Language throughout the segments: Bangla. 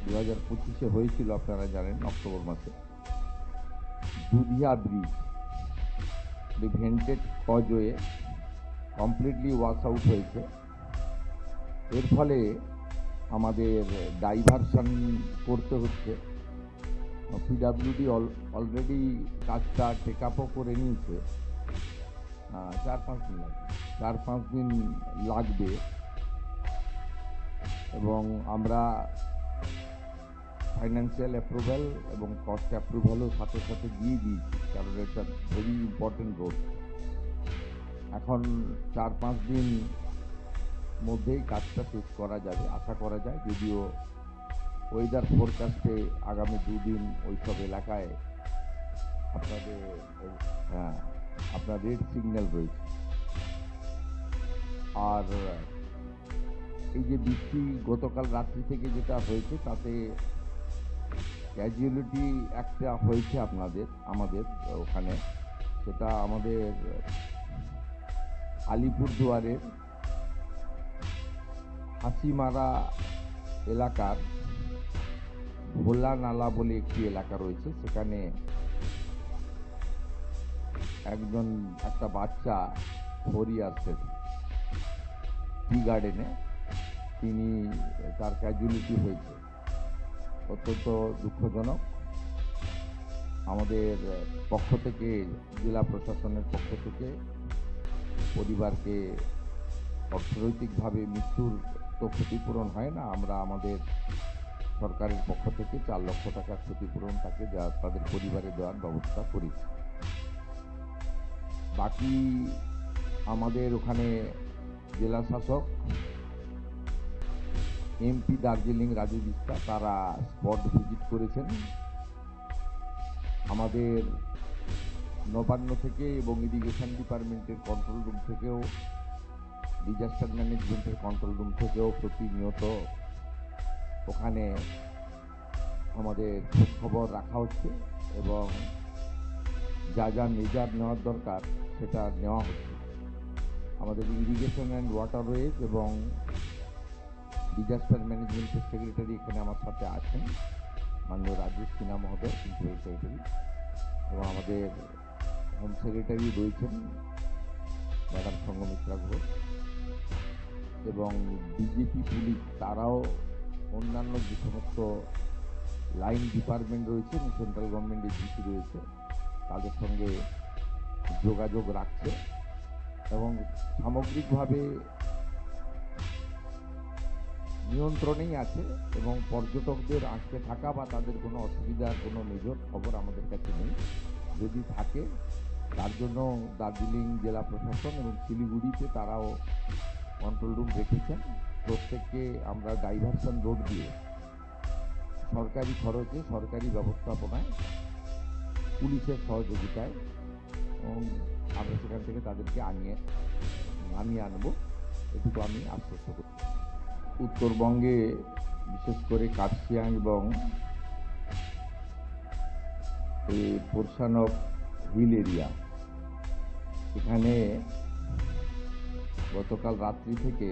2025-এ হয়েছিল, আপনারা জানেন, অক্টোবর মাসে Dudhia bridge prevented causeway completely wash out হয়েছে। এর ফলে আমাদের ডাইভারশন করতে হচ্ছে। পিডাব্লিউডি অলরেডি কাজটা টেক আপও করে নিয়েছে। 4-5 দিন লাগবে এবং আমরা ফাইন্যান্সিয়াল অ্যাপ্রুভ্যাল এবং কস্ট অ্যাপ্রুভ্যালও সাথে সাথে দিয়ে দিয়েছি, কারণ এটা ভেরি ইম্পর্টেন্ট রোড। এখন 4-5 দিন মধ্যেই কাজটা শেষ করা যাবে আশা করা যায়, যদিও ওয়েদার ফোরকাস্টে আগামী 2 দিন ওইসব এলাকায় আপনার রেড সিগন্যাল রয়েছে। আর এই যে বৃষ্টি গতকাল রাত্রি থেকে যেটা হয়েছে, তাতে ক্যাজুয়ালিটি একটা হয়েছে আমাদের ওখানে। সেটা আমাদের আলিপুরদুয়ারের হাসিমারা এলাকার ভোলা নালা বলে একটি এলাকা রয়েছে। সেখানে একটা বাচ্চা 4 ইয়ার্সের টি গার্ডেনে তার ক্যাজুয়ালিটি হয়েছে। অত্যন্ত দুঃখজনক। আমাদের পক্ষ থেকে, জেলা প্রশাসনের পক্ষ থেকে পরিবারকে অর্থনৈতিকভাবে মৃত্যুর তো ক্ষতিপূরণ হয় না, আমরা আমাদের সরকারের পক্ষ থেকে 4 লক্ষ টাকার ক্ষতিপূরণ তাদের পরিবারে দেওয়ার ব্যবস্থা করেছি। বাকি আমাদের ওখানে জেলা শাসক এমপি দার্জিলিং রাজু বিস্তা তারা স্পট ভিজিট করেছেন। আমাদের নবান্ন থেকে এবং ইরিগেশন ডিপার্টমেন্টের কন্ট্রোল রুম থেকেও, ডিজাস্টার ম্যানেজমেন্টের কন্ট্রোল রুম থেকেও প্রতিনিয়ত ওখানে আমাদের খোঁজখবর রাখা হচ্ছে এবং যা যা মেজার নেওয়ার দরকার সেটা নেওয়া হচ্ছে। আমাদের ইরিগেশন অ্যান্ড ওয়াটারওয়েজ এবং ডিজাস্টার ম্যানেজমেন্টের সেক্রেটারি এখানে আমার সাথে আছেন, মাননীয় রাজেশ সিনহা মহোদয়, প্রিন্সিপাল সেক্রেটারি, এবং আমাদের হোম সেক্রেটারি রয়েছেন ম্যাডাম সঙ্গমিত্রা ঘোষ, এবং বিজেপি পুলিশ, তারাও অন্যান্য যে সমস্ত লাইন ডিপার্টমেন্ট রয়েছে এবং সেন্ট্রাল গভর্নমেন্টের ডিসি রয়েছে তাদের সঙ্গে যোগাযোগ রাখছে এবং সামগ্রিকভাবে নিয়ন্ত্রণেই আছে। এবং পর্যটকদের আটকে থাকা বা তাদের কোনো অসুবিধার কোনো মেজর খবর আমাদের কাছে নেই। যদি থাকে, তার জন্য দার্জিলিং জেলা প্রশাসন এবং শিলিগুড়িতে তারাও কন্ট্রোল রুম রেখেছেন। প্রত্যেককে আমরা ডাইভারশন রোড দিয়ে সরকারি খরচে, সরকারি ব্যবস্থাপনায়, পুলিশের সহযোগিতায় এবং আমরা সেখান থেকে তাদেরকে নামিয়ে আনবো, এটুকু আমি আশ্বস্ত করছি। উত্তরবঙ্গে বিশেষ করে কার্শিয়াং এবং পোর্শন অফ হিল এরিয়া, এখানে গতকাল রাত্রি থেকে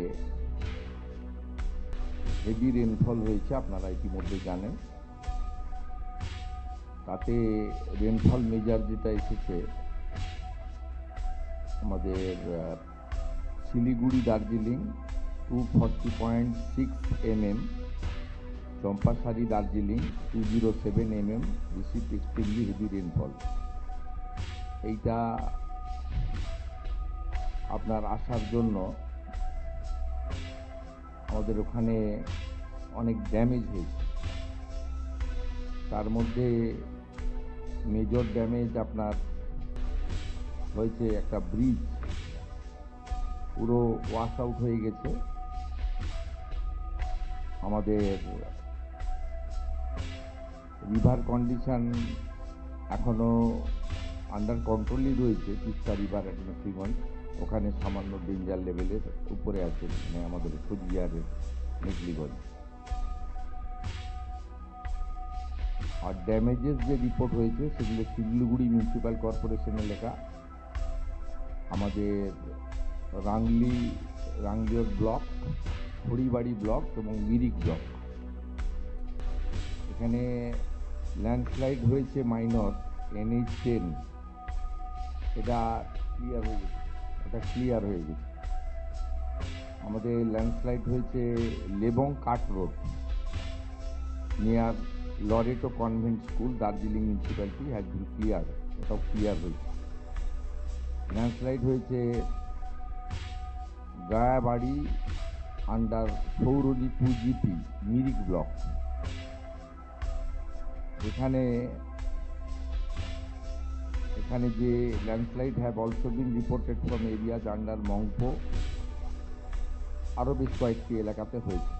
হেভি রেনফল হয়েছে, আপনারা ইতিমধ্যে জানেন। তাতে রেনফল মেজার যেটা এসেছে আমাদের Siliguri Darjeeling 240.6 mm, Champasari Darjeeling 207 mm received extremely heavy rainfall. এইটা আপনার আসার জন্য আমাদের ওখানে অনেক ড্যামেজ হয়েছে। তার মধ্যে মেজর ড্যামেজ আপনার হয়েছে, একটা ব্রিজ পুরো ওয়াশ আউট হয়ে গেছে। আমাদের রিভার কন্ডিশন এখনো আন্ডার কন্ট্রোলই রয়েছে। তিস্তা রিভার এট মেখলিগঞ্জ ওখানে সামান্য ডেঞ্জার লেভেলের উপরে আছে, মানে আমাদের কুচবিহারের মেখলিগঞ্জ। আর ড্যামেজেস যে রিপোর্ট হয়েছে সেগুলো শিলিগুড়ি মিউনিসিপ্যাল কর্পোরেশনের লেখা, আমাদের রাংলিওর ব্লক, খড়িবাড়ি ব্লক এবং মিরিক ব্লক, এখানে ল্যান্ডস্লাইড হয়েছে মাইনর NH10, এটা ক্লিয়ার হয়ে গেছে। আমাদের ল্যান্ডস্লাইড হয়েছে Lebong cart road near Loreto Convent School, Darjeeling municipality has been clear, ওটাও ক্লিয়ার হয়েছে। ল্যান্ডস্লাইড হয়েছে গায়াবাড়ি আন্ডার সৌরজি 2GP মিরিক ব্লক, এখানে যে landslide have also been reported from areas under Mungpoo, আরও বেশ কয়েকটি এলাকাতে হয়েছে।